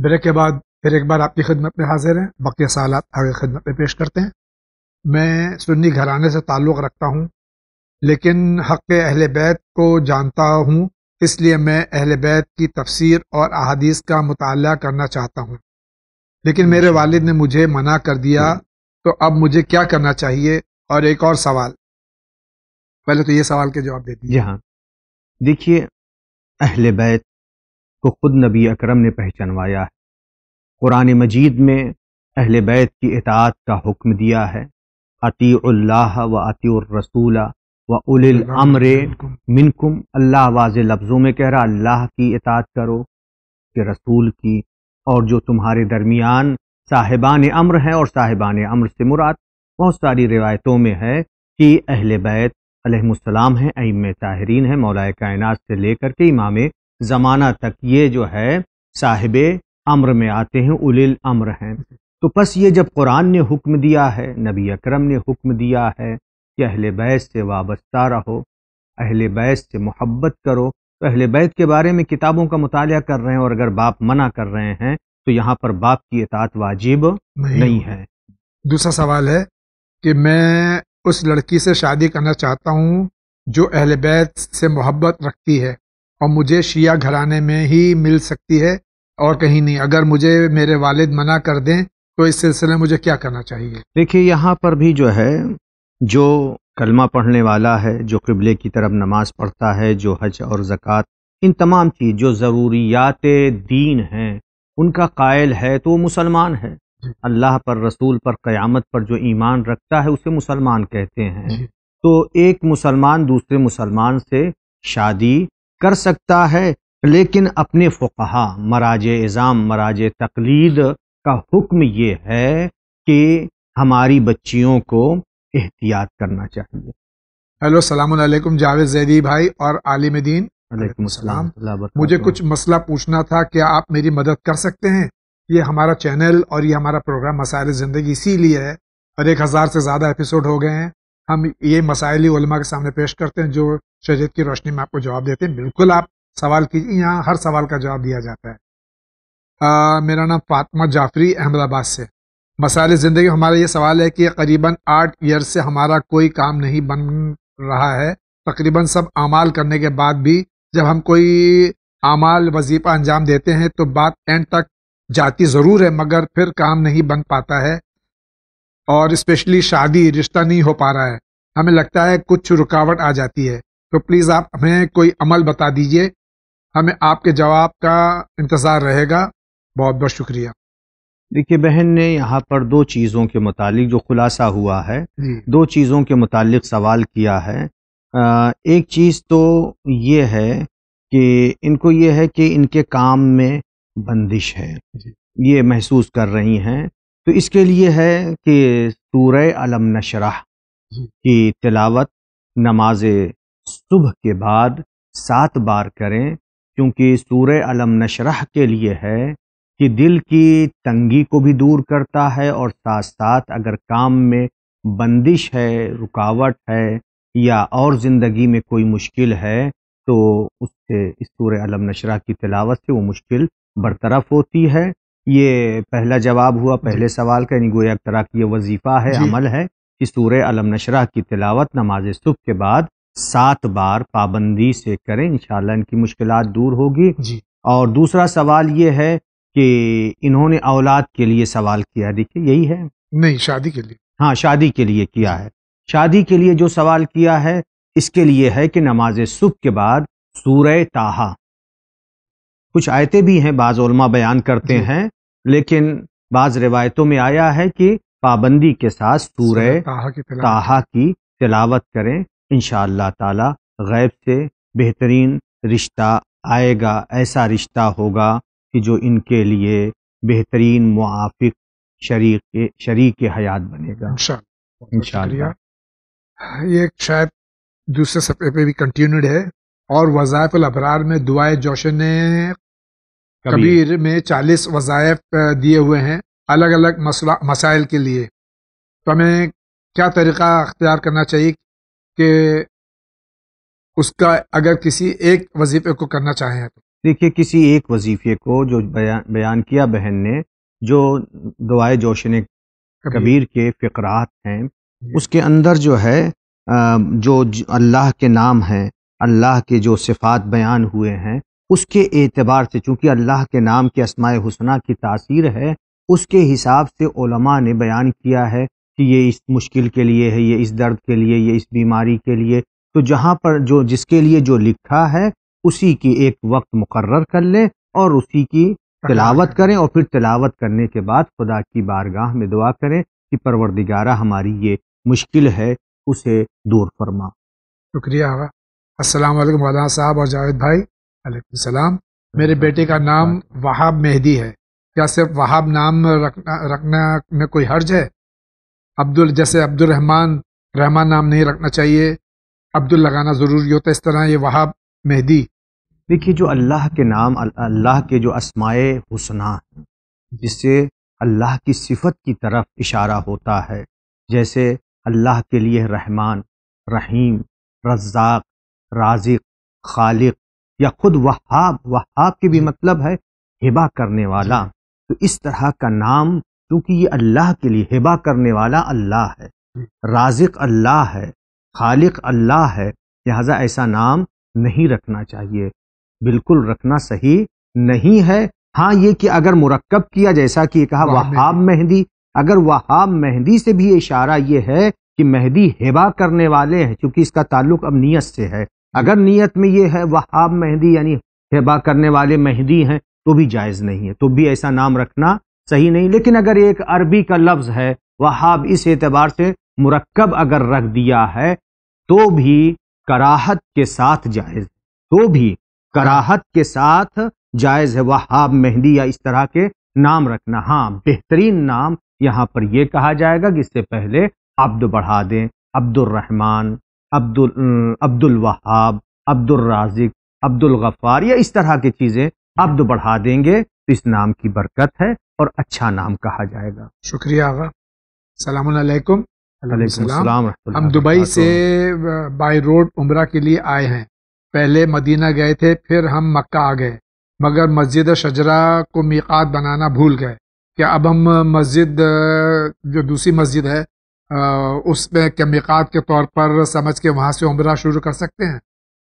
Break کے بعد پھر ایک بار آپ کی خدمت میں حاضر ہیں، بقیہ سوالات آگے خدمت میں پیش کرتے ہیں۔ میں سنی گھرانے سے تعلق رکھتا ہوں، لیکن حق اہل بیت کو جانتا ہوں، اس لیے میں اہل بیت کی تفسیر اور احادیث کا مطالعہ کرنا چاہتا ہوں، لیکن میرے والد نے مجھے منع کر دیا، تو اب مجھے کیا کرنا چاہیے؟ اور ایک اور سوال، پہلے تو یہ سوال کے جواب دے دیجیے۔ جی ہاں، دیکھیے، اہل بیت کو خود نبی اکرم نے پہچانوایا ہے۔ قرآن مجید میں اہل بیت کی اطاعت کا حکم دیا ہے، اطیعوا اللہ و اطیعوا الرسول و اولی الامر منکم۔ اللہ واضح لفظوں میں کہہ رہا اللہ کی اطاعت کرو کہ رسول کی، اور جو تمہارے درمیان صاحبان امر ہیں، اور صاحبان امر سے مراد بہت ساری روایتوں میں ہے کہ اہل بیت علیہم السلام ہیں، ائمہ طاہرین ہیں، مولا کائنات سے لے کر کے امام زمانہ تک یہ جو ہے صاحب امر میں آتے ہیں، اولی الامر ہیں۔ تو پس یہ جب قرآن نے حکم دیا ہے، نبی اکرم نے حکم دیا ہے کہ اہل بیت سے وابستہ رہو، اہل بیت سے محبت کرو، تو اہل بیت کے بارے میں کتابوں کا مطالعہ کر رہے ہیں، اور اگر باپ منع کر رہے ہیں تو یہاں پر باپ کی اطاعت واجب نہیں ہے۔ دوسرا سوال ہے کہ میں اس لڑکی سے شادی کرنا چاہتا ہوں جو اہل بیت سے محبت رکھتی ہے، اور مجھے شیعہ گھرانے میں ہی مل سکتی ہے اور کہیں نہیں، اگر مجھے میرے والد منع کر دیں تو اس سلسلے میں مجھے کیا کرنا چاہیے؟ دیکھیے، یہاں پر بھی جو ہے، جو کلمہ پڑھنے والا ہے، جو قبلے کی طرف نماز پڑھتا ہے، جو حج اور زکوٰۃ، ان تمام چیز جو ضروریات دین ہیں ان کا قائل ہے تو وہ مسلمان ہے۔ اللہ پر، رسول پر، قیامت پر جو ایمان رکھتا ہے اسے مسلمان کہتے ہیں۔ تو ایک مسلمان دوسرے مسلمان سے شادی کر سکتا ہے، لیکن اپنے فقہا، مراجع اعظام، مراجع تقلید کا حکم یہ ہے کہ ہماری بچیوں کو احتیاط کرنا چاہیے۔ ہیلو، السلام علیکم جاوید زیدی بھائی اور عالم دین۔ علیکم السلام۔ مجھے کچھ مسئلہ پوچھنا تھا، کیا آپ میری مدد کر سکتے ہیں؟ یہ ہمارا چینل اور یہ ہمارا پروگرام مسائل زندگی اسی لیے ہے، اور 1000 سے زیادہ ایپیسوڈ ہو گئے ہیں۔ ہم یہ مسائل علماء کے سامنے پیش کرتے ہیں جو شریعت کی روشنی میں آپ کو جواب دیتے ہیں۔ بالکل آپ سوال کیجیے، یہاں ہر سوال کا جواب دیا جاتا ہے۔ میرا نام فاطمہ جعفری، احمد آباد سے۔ مسائل زندگی ہمارا یہ سوال ہے کہ قریباً 8 ایئر سے ہمارا کوئی کام نہیں بن رہا ہے، تقریباً سب اعمال کرنے کے بعد بھی جب ہم کوئی اعمال وظیفہ انجام دیتے ہیں تو بات اینڈ تک جاتی ضرور ہے، مگر پھر کام نہیں بن پاتا ہے، اور اسپیشلی شادی رشتہ نہیں ہو پا رہا ہے۔ ہمیں لگتا ہے کچھ رکاوٹ آ جاتی ہے، تو پلیز آپ ہمیں کوئی عمل بتا دیجئے، ہمیں آپ کے جواب کا انتظار رہے گا۔ بہت بہت شکریہ۔ دیکھیے، بہن نے یہاں پر 2 چیزوں کے متعلق جو خلاصہ ہوا ہے، 2 چیزوں کے متعلق سوال کیا ہے۔ ایک چیز تو یہ ہے کہ ان کو یہ ہے کہ ان کے کام میں بندش ہے، یہ محسوس کر رہی ہیں، تو اس کے لیے ہے کہ سورہ علم نشرح کی تلاوت نماز صبح کے بعد 7 بار کریں، کیونکہ سورہ علم نشرح کے لیے ہے کہ دل کی تنگی کو بھی دور کرتا ہے، اور ساتھ ساتھ اگر کام میں بندش ہے، رکاوٹ ہے، یا اور زندگی میں کوئی مشکل ہے تو اس سے اس سورہ علم نشرح کی تلاوت سے وہ مشکل برطرف ہوتی ہے۔ یہ پہلا جواب ہوا پہلے سوال کا، یعنی گویا ایک طرح کی یہ وظیفہ ہے، عمل ہے کہ سورہ علم نشرح کی تلاوت نماز صبح کے بعد 7 بار پابندی سے کریں، انشاءاللہ ان کی مشکلات دور ہوگی۔ اور دوسرا سوال یہ ہے کہ انہوں نے اولاد کے لیے سوال کیا، دیکھیے یہی ہے، نہیں شادی کے لیے، ہاں شادی کے لیے کیا ہے۔ شادی کے لیے جو سوال کیا ہے اس کے لیے ہے کہ نماز صبح کے بعد سورہ طٰہٰ، کچھ آیتیں بھی ہیں بعض علماء بیان کرتے ہیں، لیکن بعض روایتوں میں آیا ہے کہ پابندی کے ساتھ سورہ طٰہٰ کی تلاوت کریں، انشاءاللہ تعالی غیب سے بہترین رشتہ آئے گا، ایسا رشتہ ہوگا کہ جو ان کے لیے بہترین موافق شریک حیات بنے گا انشاءاللہ۔ یہ شاید دوسرے صفحے پہ بھی کنٹینیوڈ ہے، اور وظائف الابرار میں دعائے جوشن کبیر میں 40 وظائف دیے ہوئے ہیں الگ الگ مسائل کے لیے، تو ہمیں کیا طریقہ اختیار کرنا چاہیے کہ اس کا اگر کسی ایک وظیفے کو کرنا چاہیں تو؟ دیکھیے کسی ایک وظیفے کو جو بیان کیا بہن نے، جو دعائے جوشن کبیر کے فقرات ہیں، اس کے اندر جو ہے جو اللہ کے نام ہیں، اللہ کے جو صفات بیان ہوئے ہیں، اس کے اعتبار سے، چونکہ اللہ کے نام کے اسماء حسنہ کی تاثیر ہے، اس کے حساب سے علماء نے بیان کیا ہے کہ یہ اس مشکل کے لیے ہے، یہ اس درد کے لیے، یہ اس بیماری کے لیے. تو جہاں پر جو جس کے لیے جو لکھا ہے اسی کی ایک وقت مقرر کر لیں اور اسی کی تلاوت کریں، اور پھر تلاوت کرنے کے بعد خدا کی بارگاہ میں دعا کریں کہ پروردگارہ ہماری یہ مشکل ہے اسے دور فرما. شکریہ آقا. السلام علیکم مولانا صاحب اور جاوید بھائی. علیکم السلام. میرے بیٹے کا نام وہاب مہدی ہے، کیا صرف وہاب نام رکھنا میں کوئی حرج ہے؟ جیسے عبد الرحمن، رحمان نام نہیں رکھنا چاہیے، عبد لگانا ضروری ہوتا ہے، اس طرح یہ وہاب مہدی. دیکھیے جو اللہ کے نام، اللہ کے جو اسماء حسنہ ہیں، جس سے اللہ کی صفت کی طرف اشارہ ہوتا ہے، جیسے اللہ کے لیے رحمان، رحیم، رزاق، رازق، خالق، یا خود وہاب. وہاب کی بھی مطلب ہے ہبہ کرنے والا. تو اس طرح کا نام، کیونکہ یہ اللہ کے لیے ہبہ کرنے والا اللہ ہے، رازق اللہ ہے، خالق اللہ ہے، لہذا ایسا نام نہیں رکھنا چاہیے، بالکل رکھنا صحیح نہیں ہے. ہاں یہ کہ اگر مرکب کیا، جیسا کہ یہ کہا وہاب مہدی، اگر وہاب مہدی سے بھی اشارہ یہ ہے کہ مہدی ہبہ کرنے والے ہیں، چونکہ اس کا تعلق اب نیت سے ہے، اگر نیت میں یہ ہے وہاب مہدی یعنی ہبہ کرنے والے مہدی ہیں، تو بھی جائز نہیں ہے، تو بھی ایسا نام رکھنا صحیح نہیں. لیکن اگر ایک عربی کا لفظ ہے وہاب، اس اعتبار سے مرکب اگر رکھ دیا ہے تو بھی کراہت کے ساتھ جائز، تو بھی کراہت کے ساتھ جائز ہے وہاب مہدی یا اس طرح کے نام رکھنا. ہاں بہترین نام یہاں پر یہ کہا جائے گا کہ اس سے پہلے عبد بڑھا دیں، عبد الرحمن، عبد الوہاب، عبد الرازق، عبد الغفار، یا اس طرح کی چیزیں عبد بڑھا دیں گے تو اس نام کی برکت ہے اور اچھا نام کہا جائے گا. شکریہ آقا. السلام علیکم. علیکم السلام. ہم دبئی سے بائی روڈ عمرہ کے لیے آئے ہیں. پہلے مدینہ گئے تھے، پھر ہم مکہ آ گئے، مگر مسجد شجرہ کو میقات بنانا بھول گئے. کیا اب ہم مسجد جو دوسری مسجد ہے اس میں کیا میقات کے طور پر سمجھ کے وہاں سے عمرہ شروع کر سکتے ہیں؟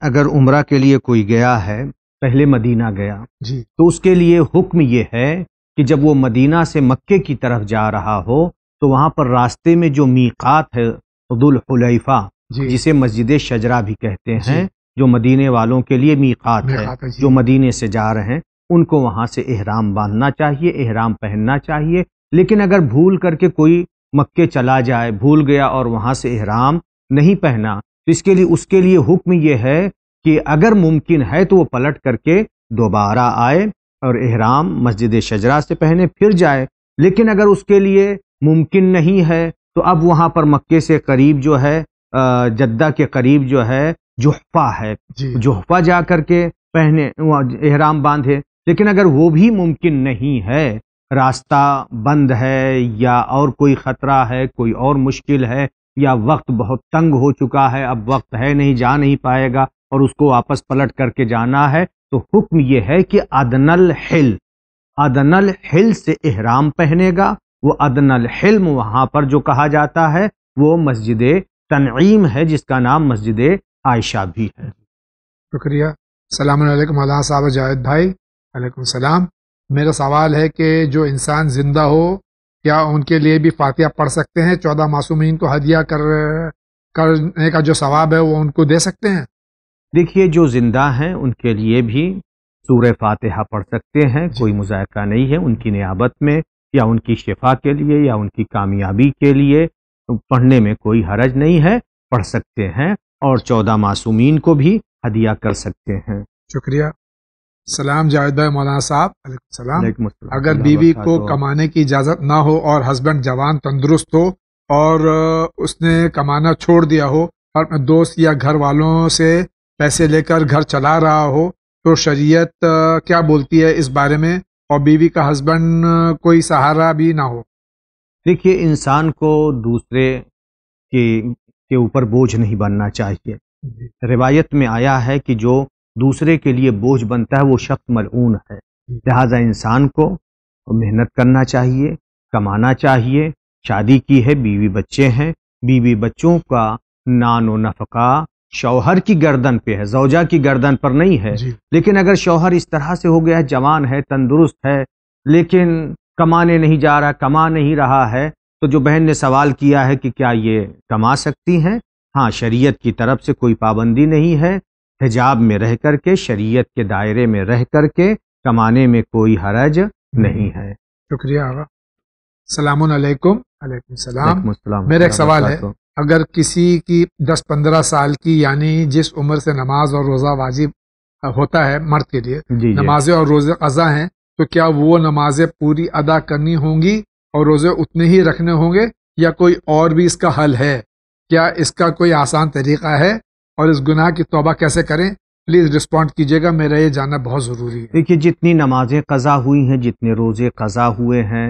اگر عمرہ کے لیے کوئی گیا ہے، پہلے مدینہ گیا، جی، تو اس کے لیے حکم یہ ہے کہ جب وہ مدینہ سے مکے کی طرف جا رہا ہو تو وہاں پر راستے میں جو میقات ہے ذو الحلیفہ، جسے مسجد شجرہ بھی کہتے ہیں، جو مدینے والوں کے لیے میقات ہے، جو مدینے سے جا رہے ہیں ان کو وہاں سے احرام باندھنا چاہیے، احرام پہننا چاہیے. لیکن اگر بھول کر کے کوئی مکے چلا جائے، بھول گیا اور وہاں سے احرام نہیں پہنا، تو اس کے لیے حکم یہ ہے کہ اگر ممکن ہے تو وہ پلٹ کر کے دوبارہ آئے اور احرام مسجد شجرہ سے پہنے پھر جائے. لیکن اگر اس کے لیے ممکن نہیں ہے تو اب وہاں پر مکے سے قریب جو ہے، جدہ کے قریب جو ہے جحفہ ہے، جحفہ جا کر کے پہنے احرام باندھے. لیکن اگر وہ بھی ممکن نہیں ہے، راستہ بند ہے یا اور کوئی خطرہ ہے، کوئی اور مشکل ہے، یا وقت بہت تنگ ہو چکا ہے، اب وقت ہے نہیں، جا نہیں پائے گا اور اس کو واپس پلٹ کر کے جانا ہے، تو حکم یہ ہے کہ ادنی الحل سے احرام پہنے گا. وہ ادنی الحلم وہاں پر جو کہا جاتا ہے وہ مسجد تنعیم ہے، جس کا نام مسجد عائشہ بھی ہے. شکریہ. السلام علیکم مولانا صاحب جاوید بھائی. علیکم السلام. میرا سوال ہے کہ جو انسان زندہ ہو کیا ان کے لیے بھی فاتحہ پڑھ سکتے ہیں؟ 14 معصومین کو ہدیہ کرنے کا جو ثواب ہے وہ ان کو دے سکتے ہیں؟ دیکھیے جو زندہ ہیں ان کے لیے بھی سورہ فاتحہ پڑھ سکتے ہیں، کوئی مذائقہ نہیں ہے. ان کی نیابت میں یا ان کی شفا کے لیے یا ان کی کامیابی کے لیے پڑھنے میں کوئی حرج نہیں ہے، پڑھ سکتے ہیں، اور 14 معصومین کو بھی ہدیہ کر سکتے ہیں. شکریہ. سلام جاوید بھائی. مولانا صاحب علیکم السلام. اگر بیوی کو کمانے کی اجازت نہ ہو اور ہسبینڈ جوان تندرست ہو اور اس نے کمانا چھوڑ دیا ہو اور اپنے دوست یا گھر والوں سے پیسے لے کر گھر چلا رہا ہو، تو شریعت کیا بولتی ہے اس بارے میں؟ اور بیوی کا ہسبینڈ کوئی سہارا بھی نہ ہو. دیکھیے انسان کو دوسرے کے اوپر بوجھ نہیں بننا چاہیے. روایت میں آیا ہے کہ جو دوسرے کے لیے بوجھ بنتا ہے وہ شخص ملعون ہے۔ لہٰذا انسان کو محنت کرنا چاہیے، کمانا چاہیے، شادی کی ہے، بیوی بچے ہیں، بیوی بچوں کا نان و نفقہ شوہر کی گردن پہ ہے، زوجہ کی گردن پر نہیں ہے۔ لیکن اگر شوہر اس طرح سے ہو گیا، جوان ہے، تندرست ہے، لیکن کمانے نہیں جا رہا، کما نہیں رہا ہے، تو جو بہن نے سوال کیا ہے کہ کیا یہ کما سکتی ہیں؟ ہاں، شریعت کی طرف سے کوئی پابندی نہیں ہے، حجاب میں رہ کر کے، شریعت کے دائرے میں رہ کر کے کمانے میں کوئی حرج نہیں ہے۔ شکریہ آقا۔ السلام علیکم۔ علیکم السلام۔ میرا ایک سوال ہے، اگر کسی کی 10-15 سال کی یعنی جس عمر سے نماز اور روزہ واجب ہوتا ہے مرد کے لیے، نمازیں اور روزے قضا ہیں، تو کیا وہ نمازیں پوری ادا کرنی ہوں گی اور روزے اتنے ہی رکھنے ہوں گے، یا کوئی اور بھی اس کا حل ہے؟ کیا اس کا کوئی آسان طریقہ ہے، اور اس گناہ کی توبہ کیسے کریں؟ پلیز رسپونڈ کیجیے گا، میرا یہ جاننا بہت ضروری ہے۔ دیکھیے، جتنی نمازیں قضا ہوئی ہیں، جتنے روزے قضا ہوئے ہیں،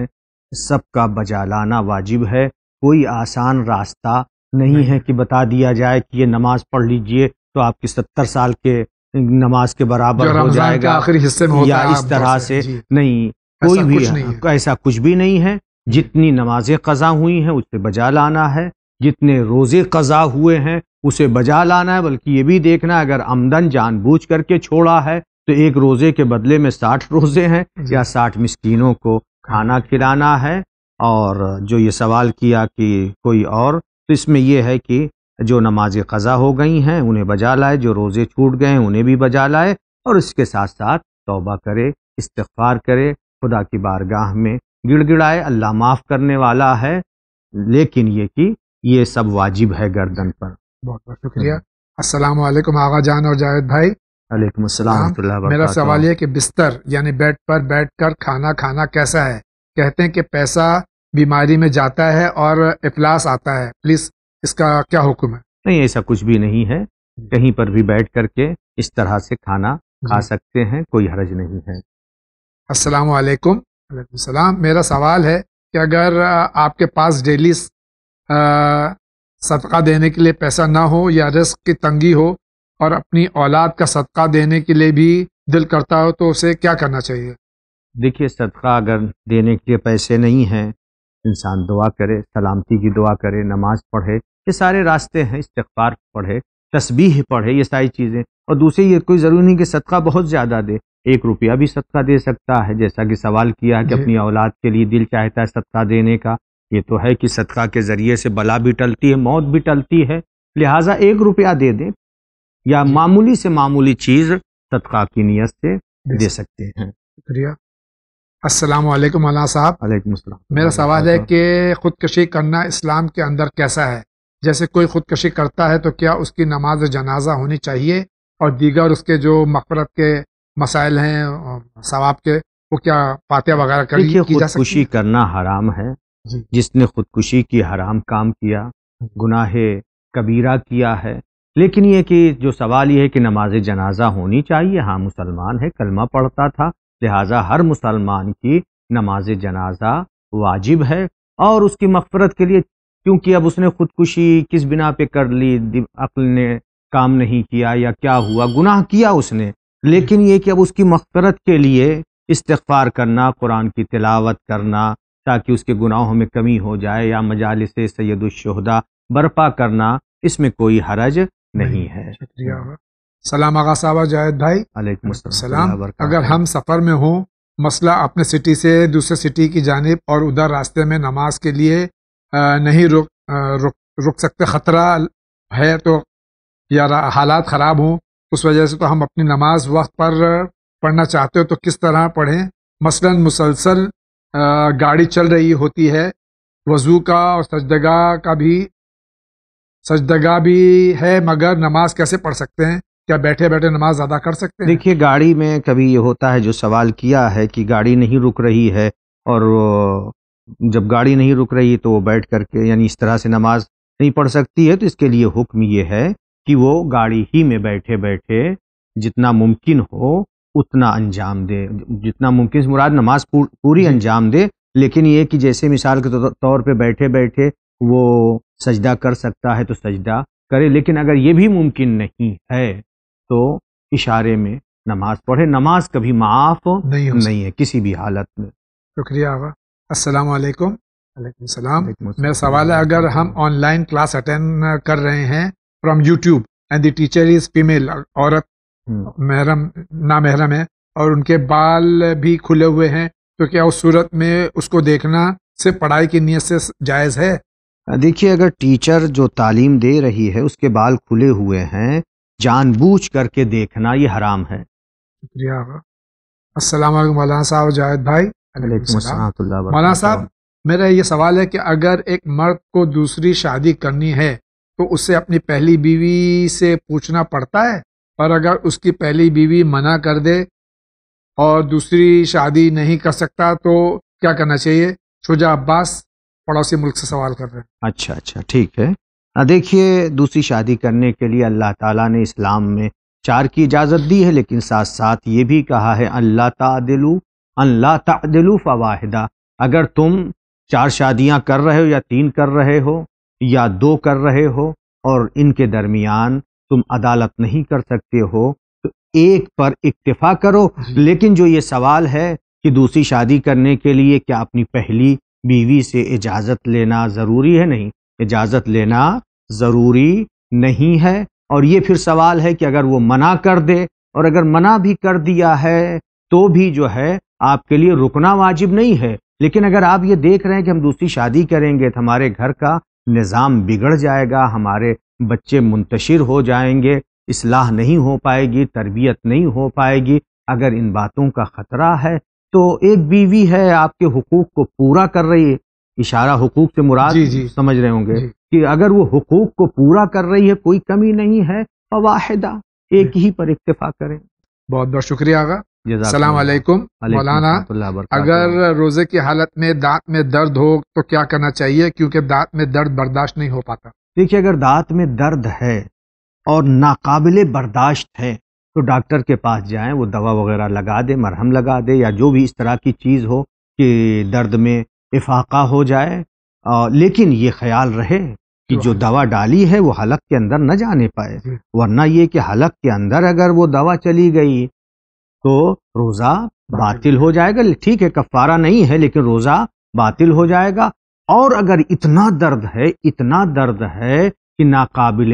سب کا بجا لانا واجب ہے۔ کوئی آسان راستہ نہیں ہے کہ بتا دیا جائے کہ یہ نماز پڑھ لیجئے تو آپ کی 70 سال کے نماز کے برابر ہو جائے گا، آخری حصے میں یا اس طرح سے نہیں، کوئی بھی ایسا کچھ بھی نہیں ہے۔ جتنی نمازیں قضا ہوئی ہیں اسے بجا لانا ہے، جتنے روزے قضا ہوئے ہیں اسے بجا لانا ہے، بلکہ یہ بھی دیکھنا ہے اگر عمدن جان بوجھ کر کے چھوڑا ہے تو ایک روزے کے بدلے میں 60 روزے ہیں، یا 60 مسکینوں کو کھانا کھلانا ہے۔ اور جو یہ سوال کیا کہ کوئی اور، تو اس میں یہ ہے کہ جو نمازیں قضا ہو گئی ہیں انہیں بجا لائے، جو روزے چھوٹ گئے ہیں انہیں بھی بجا لائے، اور اس کے ساتھ ساتھ توبہ کرے، استغفار کرے، خدا کی بارگاہ میں گڑ گڑائے، اللہ معاف کرنے والا ہے۔ لیکن یہ کہ یہ سب واجب ہے گردن پر۔ بہت بہت شکریہ۔ السلام علیکم آغا جان اور جاوید بھائی۔ علیکم السلام ورحمۃ اللہ وبرکاتہ۔ میرا سوال یہ کہ بستر یعنی بیڈ پر بیٹھ کر کھانا کھانا کیسا ہے؟ کہتے ہیں کہ پیسہ بیماری میں جاتا ہے اور افلاس آتا ہے، پلیز اس کا کیا حکم ہے؟ نہیں، ایسا کچھ بھی نہیں ہے، کہیں پر بھی بیٹھ کر کے اس طرح سے کھانا کھا سکتے ہیں، کوئی حرج نہیں ہے۔ السلام علیکم۔ وعلیکم السلام۔ میرا سوال ہے کہ اگر آپ کے پاس ڈیلی صدقہ دینے کے لیے پیسہ نہ ہو، یا رزق کی تنگی ہو، اور اپنی اولاد کا صدقہ دینے کے لیے بھی دل کرتا ہو، تو اسے کیا کرنا چاہیے؟ دیکھیے، صدقہ اگر دینے کے لیے پیسے نہیں ہیں، انسان دعا کرے، سلامتی کی دعا کرے، نماز پڑھے، یہ سارے راستے ہیں، استغفار پڑھے، تسبیح پڑھے، یہ ساری چیزیں۔ اور دوسری، یہ کوئی ضروری نہیں کہ صدقہ بہت زیادہ دے، 1 روپیہ بھی صدقہ دے سکتا ہے، جیسا کہ سوال کیا ہے کہ اپنی اولاد کے لیے دل چاہتا ہے صدقہ دینے کا۔ یہ تو ہے کہ صدقہ کے ذریعے سے بلا بھی ٹلتی ہے، موت بھی ٹلتی ہے، لہٰذا 1 روپیہ دے دیں، یا معمولی سے معمولی چیز صدقہ کی نیت سے دے سکتے ہیں۔ شکریہ۔ السلام علیکم مولانا صاحب۔ علیکم السلام۔ میرا سوال ہے کہ خودکشی کرنا اسلام کے اندر کیسا ہے؟ جیسے کوئی خودکشی کرتا ہے تو کیا اس کی نماز جنازہ ہونی چاہیے، اور دیگر اس کے جو مغفرت کے مسائل ہیں ثواب کے، وہ کیا فاتحہ وغیرہ کی جا سکتی ہے؟ خودکشی کرنا حرام ہے۔ جس نے خودکشی کی حرام کام کیا، گناہ کبیرہ کیا ہے۔ لیکن یہ کہ جو سوال یہ ہے کہ نماز جنازہ ہونی چاہیے، ہاں مسلمان ہے، کلمہ پڑھتا تھا، لہٰذا ہر مسلمان کی نماز جنازہ واجب ہے، اور اس کی مغفرت کے لیے، کیونکہ اب اس نے خودکشی کس بنا پہ کر لی، عقل نے کام نہیں کیا یا کیا ہوا، گناہ کیا اس نے، لیکن یہ کہ اب اس کی مغفرت کے لیے استغفار کرنا، قرآن کی تلاوت کرنا تاکہ اس کے گناہوں میں کمی ہو جائے، یا مجالس سید الشہداء برپا کرنا، اس میں کوئی حرج نہیں ہے۔ شکریہ۔ سلام آغا صاحب جاوید بھائی۔ علیکم السلام۔ اگر ہم سفر میں ہوں، مسئلہ اپنے سٹی سے دوسرے سٹی کی جانب، اور ادھر راستے میں نماز کے لیے نہیں رک سکتے، خطرہ ہے تو، یا حالات خراب ہوں اس وجہ سے، تو ہم اپنی نماز وقت پر پڑھنا چاہتے ہو تو کس طرح پڑھیں؟ مثلا مسلسل گاڑی چل رہی ہوتی ہے، وضو کا اور سجدگاہ بھی ہے، مگر نماز کیسے پڑھ سکتے ہیں؟ کیا بیٹھے بیٹھے نماز ادا کر سکتے ہیں؟ دیکھیے، گاڑی میں کبھی یہ ہوتا ہے، جو سوال کیا ہے کہ گاڑی نہیں رک رہی ہے، اور جب گاڑی نہیں رک رہی تو وہ بیٹھ کر کے یعنی اس طرح سے نماز نہیں پڑھ سکتی ہے، تو اس کے لیے حکم یہ ہے کہ وہ گاڑی ہی میں بیٹھے بیٹھے جتنا ممکن ہو اتنا انجام دے، جتنا ممکن مراد نماز پوری انجام دے، لیکن یہ کہ جیسے مثال کے طور پہ بیٹھے بیٹھے وہ سجدہ کر سکتا ہے تو سجدہ کرے، لیکن اگر یہ بھی ممکن نہیں ہے تو اشارے میں نماز پڑھے. نماز کبھی معاف نہیں ہے کسی بھی حالت میں. شکریہ آقا. السلام علیکم. وعلیکم السلام. میرا سوال ہے اگر ہم آن لائن کلاس اٹینڈ کر رہے ہیں from YouTube and the teacher is female, عورت محرم نامحرم ہے اور ان کے بال بھی کھلے ہوئے ہیں, تو کیا اس صورت میں اس کو دیکھنا صرف پڑھائی کی نیت سے جائز ہے؟ دیکھیے اگر ٹیچر جو تعلیم دے رہی ہے اس کے بال کھلے ہوئے ہیں, جان بوجھ کر کے دیکھنا یہ حرام ہے. شکریہ آقا. السلام علیکم مولانا صاحب. جاوید بھائی. علیکم السلام. مولانا صاحب میرا یہ سوال ہے کہ اگر ایک مرد کو دوسری شادی کرنی ہے تو اسے اپنی پہلی بیوی سے پوچھنا پڑتا ہے, اور اگر اس کی پہلی بیوی منع کر دے اور دوسری شادی نہیں کر سکتا تو کیا کرنا چاہیے؟ شجاع عباس پڑوسی ملک سے سوال کر رہے ہیں. اچھا ٹھیک ہے. دیکھیے دوسری شادی کرنے کے لیے اللہ تعالیٰ نے اسلام میں 4 کی اجازت دی ہے, لیکن ساتھ ساتھ یہ بھی کہا ہے اللہ تعدلوا فواحدہ. اگر تم 4 شادیاں کر رہے ہو یا 3 کر رہے ہو یا 2 کر رہے ہو اور ان کے درمیان تم عدالت نہیں کر سکتے ہو تو ایک پر اکتفا کرو. لیکن جو یہ سوال ہے کہ دوسری شادی کرنے کے لیے کیا اپنی پہلی بیوی سے اجازت لینا ضروری ہے؟ نہیں, اجازت لینا ضروری نہیں ہے. اور یہ پھر سوال ہے کہ اگر وہ منع کر دے, اور اگر منع بھی کر دیا ہے تو بھی جو ہے آپ کے لیے رکنا واجب نہیں ہے. لیکن اگر آپ یہ دیکھ رہے ہیں کہ ہم دوسری شادی کریں گے تو ہمارے گھر کا نظام بگڑ جائے گا, ہمارے بچے منتشر ہو جائیں گے, اصلاح نہیں ہو پائے گی, تربیت نہیں ہو پائے گی, اگر ان باتوں کا خطرہ ہے تو ایک بیوی ہے آپ کے حقوق کو پورا کر رہی ہے, اشارہ حقوق سے مراد سمجھ رہے ہوں گے کہ اگر وہ حقوق کو پورا کر رہی ہے, کوئی کمی نہیں ہے, فواحدہ ایک ہی پر اکتفا کریں. بہت بہت شکریہ آقا. السلام علیکم مولانا. اگر روزے کی حالت میں دانت میں درد ہو تو کیا کرنا چاہیے, کیونکہ دانت میں درد برداشت نہیں ہو پاتا؟ دیکھیے اگر دانت میں درد ہے اور ناقابل برداشت ہے تو ڈاکٹر کے پاس جائیں, وہ دوا وغیرہ لگا دے, مرہم لگا دے یا جو بھی اس طرح کی چیز ہو کہ درد میں افاقہ ہو جائے. لیکن یہ خیال رہے کہ جو دوا ڈالی ہے وہ حلق کے اندر نہ جانے پائے, ورنہ یہ کہ حلق کے اندر اگر وہ دوا چلی گئی تو روزہ باطل ہو جائے گا. ٹھیک ہے کفارہ نہیں ہے لیکن روزہ باطل ہو جائے گا. اور اگر اتنا درد ہے کہ ناقابل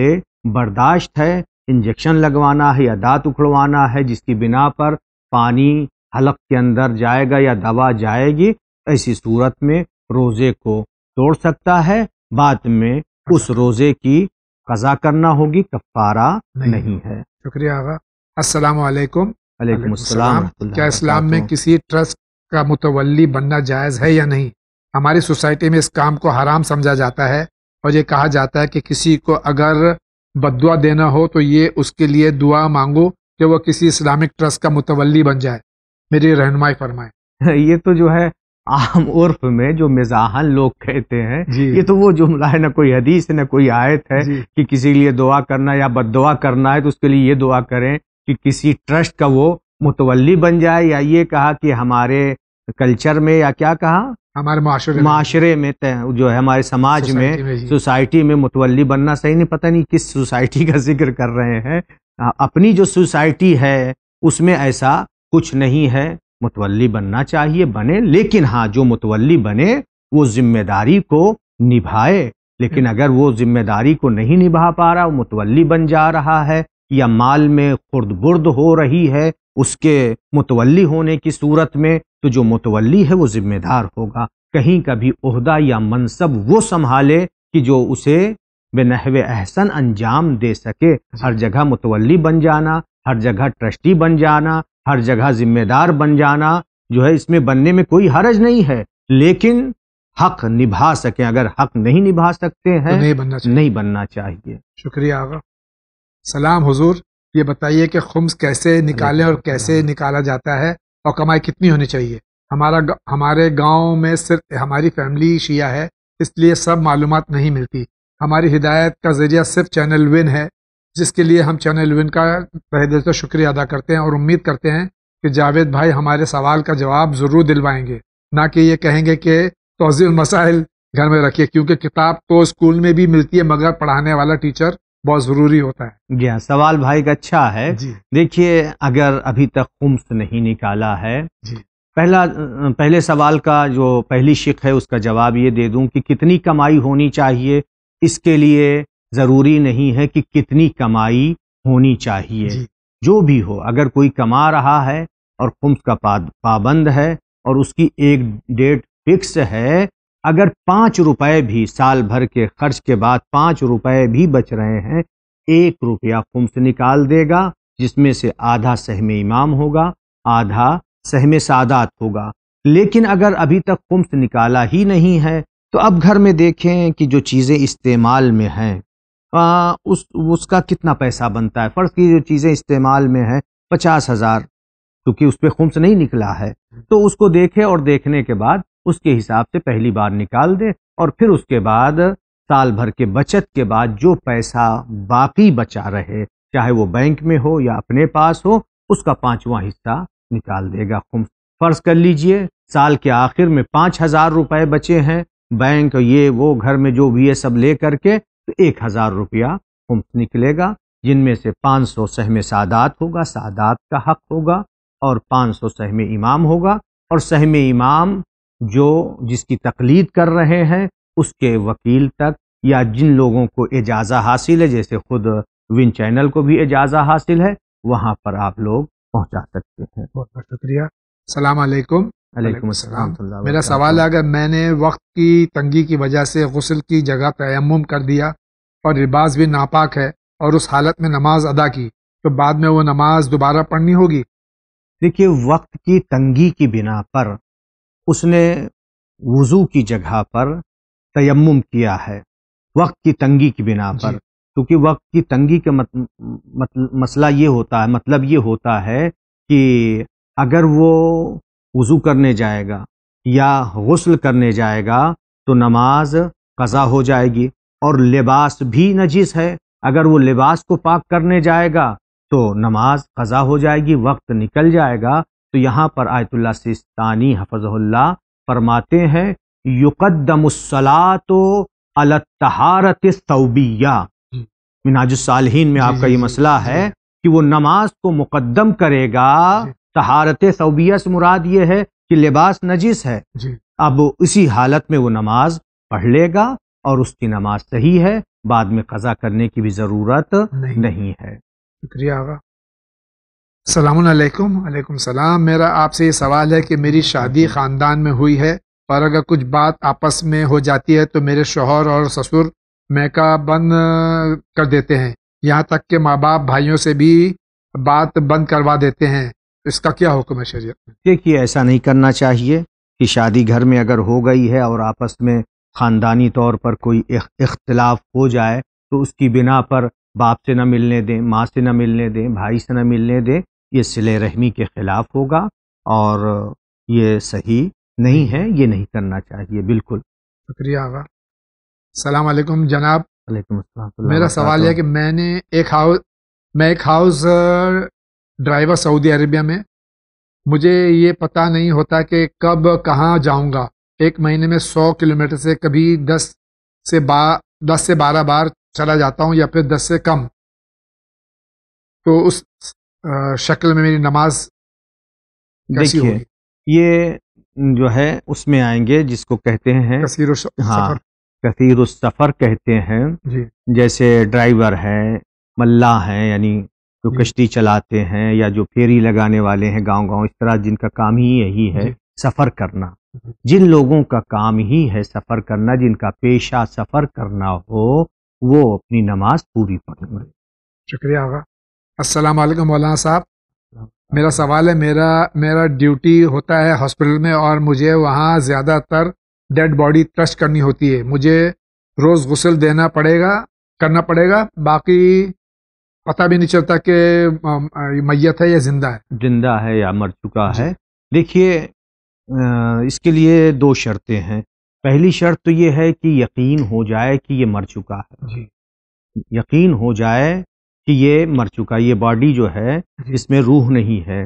برداشت ہے, انجیکشن لگوانا ہے یا دانت اکھڑوانا ہے جس کی بنا پر پانی حلق کے اندر جائے گا یا دوا جائے گی, ایسی صورت میں روزے کو توڑ سکتا ہے, بعد میں اس روزے کی قضا کرنا ہوگی, کفارہ نہیں ہے. شکریہ آقا. السلام علیکم. علیکم السلام. کیا اسلام میں کسی ٹرسٹ کا متولی بننا جائز ہے یا نہیں؟ ہماری سوسائٹی میں اس کام کو حرام سمجھا جاتا ہے اور یہ کہا جاتا ہے کہ کسی کو اگر بد دعا دینا ہو تو یہ اس کے لیے دعا مانگو کہ وہ کسی اسلامک ٹرسٹ کا متولی بن جائے. میری رہنمائی فرمائیں. یہ تو جو ہے عام عرف میں جو مزاحن لوگ کہتے ہیں, یہ تو وہ جملہ ہے, نہ کوئی حدیث نہ کوئی آیت ہے کہ کسی کے لیے دعا کرنا یا بد دعا کرنا ہے تو اس کے لیے یہ دعا کریں کہ کسی ٹرسٹ کا وہ متولی بن جائے, یا یہ کہا کہ ہمارے کلچر میں یا کیا کہا ہمارے معاشرے میں جو ہے ہمارے سماج میں سوسائٹی میں متولی بننا صحیح نہیں. پتہ نہیں کس سوسائٹی کا ذکر کر رہے ہیں. اپنی جو سوسائٹی ہے اس میں ایسا کچھ نہیں ہے, متولی بننا چاہیے بنے, لیکن ہاں جو متولی بنے وہ ذمہ داری کو نبھائے. لیکن اگر وہ ذمہ داری کو نہیں نبھا پا رہا, وہ متولی بن جا رہا ہے یا مال میں خرد برد ہو رہی ہے اس کے متولی ہونے کی صورت میں, تو جو متولی ہے وہ ذمہ دار ہوگا. کہیں کا بھی عہدہ یا منصب وہ سنبھالے کہ جو اسے بنحو احسن انجام دے سکے. ہر جگہ متولی بن جانا, ہر جگہ ٹرسٹی بن جانا, ہر جگہ ذمہ دار بن جانا جو ہے اس میں بننے میں کوئی حرج نہیں ہے, لیکن حق نبھا سکیں. اگر حق نہیں نبھا سکتے ہیں نہیں بننا چاہیے. شکریہ آقا. سلام حضور. یہ بتائیے کہ خمس کیسے نکالیں اور کیسے نکالا جاتا ہے اور کمائی کتنی ہونی چاہیے؟ ہمارے گاؤں میں صرف ہماری فیملی شیعہ ہے, اس لیے سب معلومات نہیں ملتی. ہماری ہدایت کا ذریعہ صرف چینل ون ہے, جس کے لیے ہم چینل ون کا تہہ دل سے شکریہ ادا کرتے ہیں اور امید کرتے ہیں کہ جاوید بھائی ہمارے سوال کا جواب ضرور دلوائیں گے, نہ کہ یہ کہیں گے کہ توضیح المسائل گھر میں رکھیے, کیونکہ کتاب تو اسکول میں بھی ملتی ہے مگر پڑھانے والا ٹیچر بہت ضروری ہوتا ہے. جی ہاں، سوال بھائی کا اچھا ہے. جی دیکھیے، اگر ابھی تک خمس نہیں نکالا ہے، جی پہلے سوال کا جو پہلی شق ہے اس کا جواب یہ دے دوں کہ کتنی کمائی ہونی چاہیے. اس کے لیے ضروری نہیں ہے کہ کتنی کمائی ہونی چاہیے. جی جو بھی ہو، اگر کوئی کما رہا ہے اور خمس کا پابند ہے اور اس کی ایک ڈیٹ فکس ہے، اگر 5 روپے بھی سال بھر کے خرچ کے بعد 5 روپے بھی بچ رہے ہیں، 1 روپیہ خمس نکال دے گا، جس میں سے آدھا سہم امام ہوگا، آدھا سہم سادات ہوگا. لیکن اگر ابھی تک خمس نکالا ہی نہیں ہے تو اب گھر میں دیکھیں کہ جو چیزیں استعمال میں ہیں اس کا کتنا پیسہ بنتا ہے. فرض کی جو چیزیں استعمال میں ہیں 50,000، کیونکہ اس پہ خمس نہیں نکلا ہے، تو اس کو دیکھے اور دیکھنے کے بعد اس کے حساب سے پہلی بار نکال دے، اور پھر اس کے بعد سال بھر کے بچت کے بعد جو پیسہ باقی بچا رہے، چاہے وہ بینک میں ہو یا اپنے پاس ہو، اس کا 5واں حصہ نکال دے گا خمس. فرض کر لیجئے سال کے آخر میں 5,000 روپے بچے ہیں، بینک یہ وہ گھر میں جو بھی ہے سب لے کر کے، تو 1,000 روپیہ خمس نکلے گا، جن میں سے 500 سہم سادات ہوگا، سادات کا حق ہوگا، اور 500 سہم امام ہوگا. اور سہم امام جس کی تقلید کر رہے ہیں اس کے وکیل تک، یا جن لوگوں کو اجازہ حاصل ہے، جیسے خود ون چینل کو بھی اجازہ حاصل ہے، وہاں پر آپ لوگ پہنچا سکتے ہیں. بہت بہت شکریہ. السلام علیکم. علیکم السلام. میرا سوال ہے، اگر میں نے وقت کی تنگی کی وجہ سے غسل کی جگہ تیمم کر دیا اور لباس بھی ناپاک ہے اور اس حالت میں نماز ادا کی، تو بعد میں وہ نماز دوبارہ پڑھنی ہوگی؟ دیکھیے، وقت کی تنگی کی بنا پر اس نے وضو کی جگہ پر تیمم کیا ہے، وقت کی تنگی کی بنا پر. کیونکہ وقت کی تنگی کا مسئلہ یہ ہوتا ہے، مطلب یہ ہوتا ہے کہ اگر وہ وضو کرنے جائے گا یا غسل کرنے جائے گا تو نماز قضا ہو جائے گی. اور لباس بھی نجس ہے، اگر وہ لباس کو پاک کرنے جائے گا تو نماز قضا ہو جائے گی، وقت نکل جائے گا. تو یہاں پر آیت اللہ سیستانی حفظہ اللہ فرماتے ہیں یقدم الصلاۃ علی الطہارۃ الثوبیہ. منہاج الصالحین میں آپ کا یہ مسئلہ ہے کہ وہ نماز کو مقدم کرے گا. طہارت ثوبیہ سے مراد یہ ہے کہ لباس نجس ہے. اب اسی حالت میں وہ نماز پڑھ لے گا اور اس کی نماز صحیح ہے، بعد میں قضا کرنے کی بھی ضرورت نہیں ہے. شکریہ آقا. السلام علیکم. وعلیکم السلام. میرا آپ سے یہ سوال ہے کہ میری شادی خاندان میں ہوئی ہے، اور اگر کچھ بات آپس میں ہو جاتی ہے تو میرے شوہر اور سسر میکا بند کر دیتے ہیں، یہاں تک کہ ماں باپ بھائیوں سے بھی بات بند کروا دیتے ہیں. اس کا کیا حکم ہے شریعت میں؟ دیکھیے، ایسا نہیں کرنا چاہیے کہ شادی گھر میں اگر ہو گئی ہے اور آپس میں خاندانی طور پر کوئی اختلاف ہو جائے تو اس کی بنا پر باپ سے نہ ملنے دیں، ماں سے نہ ملنے دیں، بھائی سے نہ ملنے دیں. یہ صلہ رحمی کے خلاف ہوگا اور یہ صحیح نہیں ہے، یہ نہیں کرنا چاہیے بالکل. شکریہ آقا. السلام علیکم جناب. علیکم السلام. میرا سوال یہ ہے کہ میں ایک ہاؤس ڈرائیور سعودی عربیہ میں، مجھے یہ پتہ نہیں ہوتا کہ کب کہاں جاؤں گا. ایک مہینے میں 100 کلومیٹر سے کبھی 10 سے 12 بار چلا جاتا ہوں، یا پھر 10 سے کم. تو اس شکل میں میری نماز کیسی ہوگی؟ یہ جو ہے اس میں آئیں گے جس کو کہتے ہیں کثیر السفر کہتے ہیں. جیسے ڈرائیور ہیں، ملاح ہیں، یعنی جو کشتی چلاتے ہیں، یا جو پھیری لگانے والے ہیں گاؤں گاؤں، اس طرح جن کا کام ہی یہی ہے سفر کرنا. جن لوگوں کا کام ہی ہے سفر کرنا، جن کا پیشہ سفر کرنا ہو، وہ اپنی نماز پوری پڑھیں گے. شکریہ آقا. السلام علیکم مولانا صاحب. میرا سوال ہے، میرا ڈیوٹی ہوتا ہے ہاسپٹل میں، اور مجھے وہاں زیادہ تر ڈیڈ باڈی ٹچ کرنی ہوتی ہے. مجھے روز غسل کرنا پڑے گا، باقی پتہ بھی نہیں چلتا کہ میت ہے یا زندہ ہے یا مر چکا ہے. دیکھیے، اس کے لیے 2 شرطیں ہیں. پہلی شرط تو یہ ہے کہ یقین ہو جائے کہ یہ مر چکا ہے. یقین ہو جائے کہ یہ مر چکا، یہ باڈی جو ہے اس میں روح نہیں ہے،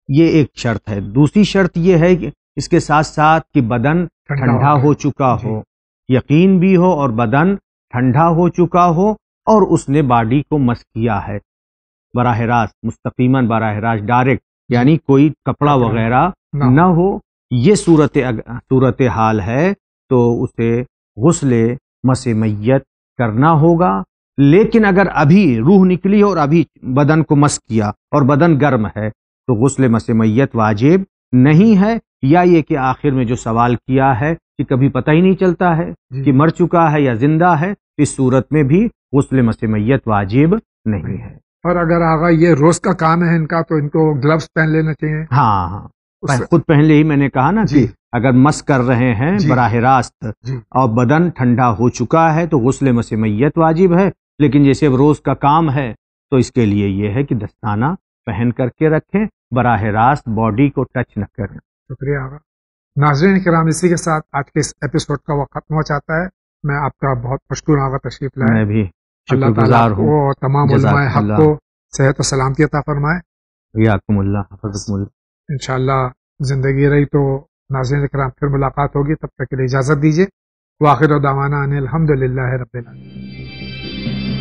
یہ ایک شرط ہے. دوسری شرط یہ ہے کہ اس کے ساتھ ساتھ کہ بدن ٹھنڈا ہو چکا ہو. یقین بھی ہو اور بدن ٹھنڈا ہو چکا ہو، اور اس نے باڈی کو مس کیا ہے براہ راست، مستقیماً براہ راست ڈائریکٹ، یعنی کوئی کپڑا وغیرہ نہ ہو، یہ صورت حال ہے تو اسے غسل مس میت کرنا ہوگا. لیکن اگر ابھی روح نکلی اور ابھی بدن کو مس کیا اور بدن گرم ہے تو غسل مس میت واجب نہیں ہے. یا یہ کہ آخر میں جو سوال کیا ہے کہ کبھی پتہ ہی نہیں چلتا ہے کہ مر چکا ہے یا زندہ ہے، اس صورت میں بھی غسل مس میت واجب نہیں ہے. اور اگر آغا یہ روز کا کام ہے ان کا تو ان کو گلوز پہن لینا چاہیے. ہاں خود پہلے ہی میں نے کہا نا کہ اگر مس کر رہے ہیں براہ راست اور بدن ٹھنڈا ہو چکا ہے تو غسل مس میت واجب ہے. لیکن جیسے اب روز کا کام ہے تو اس کے لیے یہ ہے کہ دستانہ پہن کر کے رکھیں، براہ راست باڈی کو ٹچ نہ کریں. شکریہ آغا. ناظرین کرام، اسی کے ساتھ آج کے اس ایپیسوڈ کا وقت ختم ہو جاتا ہے. میں آپ کا بہت مشکور آغا تشریف لائے. میں بھی اللہ تعالیٰ کو اور تمام علماء حق کو صحت و سلامتی عطا فرمائے. حیاکم اللہ، حفظکم اللہ. انشاءاللہ زندگی رہی تو ناظرین کرام پھر ملاقات ہوگی. تب تک کے لیے اجازت دیجیے. وآخر دعوانا ان الحمد للہ رب العالمین.